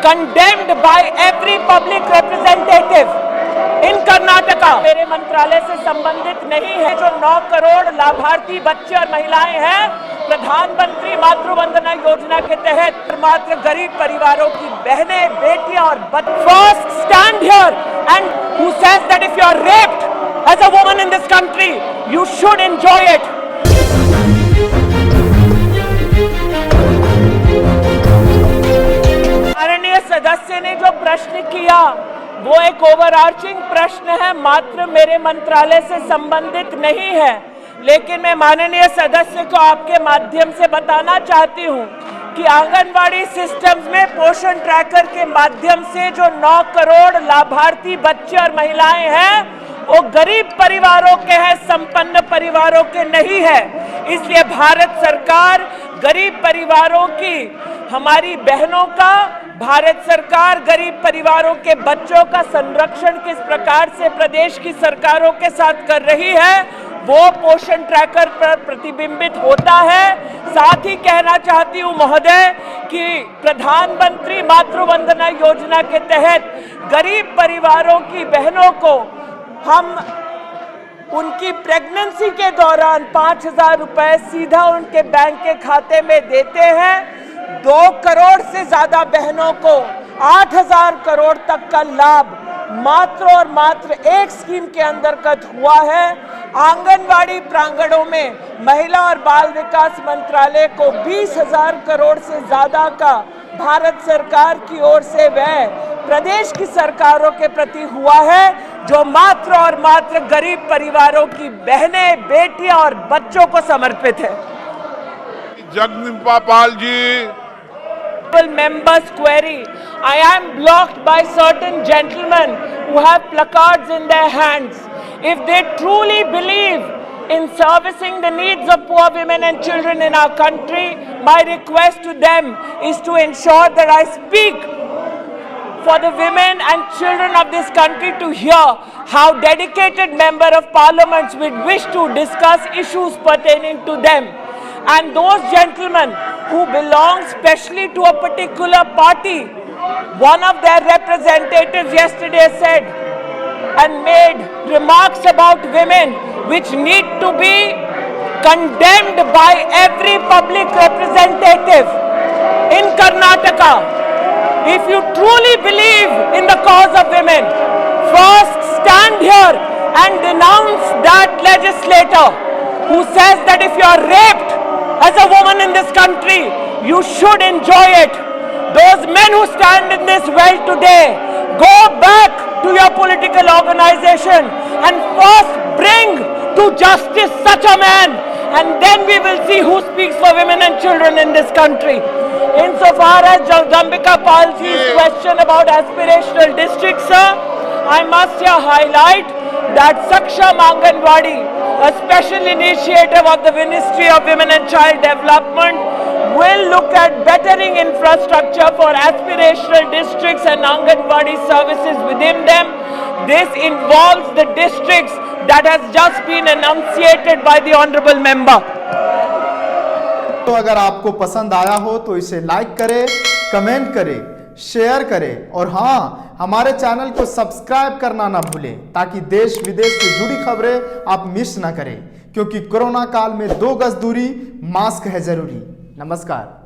condemned by every public representative in Karnataka। मेरे मंत्रालय से संबंधित नहीं है। जो 9 करोड़ लाभार्थी बच्चे और महिलाएं हैं प्रधानमंत्री मातृ वंदना योजना के तहत, मात्र गरीब परिवारों की बहनें, बेटियां और first stand here and who says that if you are raped as a woman in this country you should enjoy it. माननीय सदस्य ने जो प्रश्न किया वो एक ओवरआर्चिंग प्रश्न है, मात्र मेरे मंत्रालय से संबंधित नहीं है। लेकिन मैं माननीय सदस्य को आपके माध्यम से बताना चाहती हूं कि आंगनवाड़ी सिस्टम्स में पोषण ट्रैकर के माध्यम से जो 9 करोड़ लाभार्थी बच्चे और महिलाएं हैं वो गरीब परिवारों के हैं, संपन्न परिवारों के नहीं है। इसलिए भारत सरकार गरीब परिवारों की, हमारी बहनों का, भारत सरकार गरीब परिवारों के बच्चों का संरक्षण किस प्रकार से प्रदेश की सरकारों के साथ कर रही है वो पोषण ट्रैकर पर प्रतिबिंबित होता है। साथ ही कहना चाहती हूं महोदय कि प्रधानमंत्री मातृ वंदना योजना के तहत गरीब परिवारों की बहनों को हम उनकी प्रेगनेंसी के दौरान 5,000 रुपए सीधा उनके बैंक के खाते में देते हैं। 2 करोड़ से ज्यादा बहनों को 8,000 करोड़ तक का लाभ मात्र और मात्र एक स्कीम के अंतर्गत हुआ है। आंगनवाड़ी प्रांगणों में महिला और बाल विकास मंत्रालय को 20,000 करोड़ से ज्यादा का भारत सरकार की ओर से व्यय प्रदेश की सरकारों के प्रति हुआ है, जो मात्र और मात्र गरीब परिवारों की बहनें, बेटियां और बच्चों को समर्पित है। Jagdambika Pal ji. Members query, I am blocked by certain gentlemen who have placards in their hands. If they truly believe in servicing the needs of poor women and children in our country, my request to them is to ensure that I speak for the women and children of this country to hear how dedicated member of parliament would wish to discuss issues pertaining to them. And those gentlemen who belong specially to a particular party, one of their representatives yesterday said and made remarks about women which need to be condemned by every public representative in Karnataka. If you truly believe in the cause of women, first stand here and denounce that legislator who says that if you are raped as a woman in this country, you should enjoy it. Those men who stand in this well today, go back to your political organization and first bring to justice such a man, and then we will see who speaks for women and children in this country. Insofar as Jagdambika Palji's question about aspirational districts, sir, I must here highlight that Saksham Anganwadi, a special initiative of the Ministry of Women and Child Development, will look at bettering infrastructure for aspirational districts and Anganwadi services within them. This involves the districts that has just been enunciated by the honorable member. तो अगर आपको पसंद आया हो तो इसे like करें, comment करें, शेयर करें और हाँ, हमारे चैनल को सब्सक्राइब करना ना भूलें ताकि देश विदेश से जुड़ी खबरें आप मिस ना करें, क्योंकि कोरोना काल में 2 गज दूरी, मास्क है जरूरी। नमस्कार।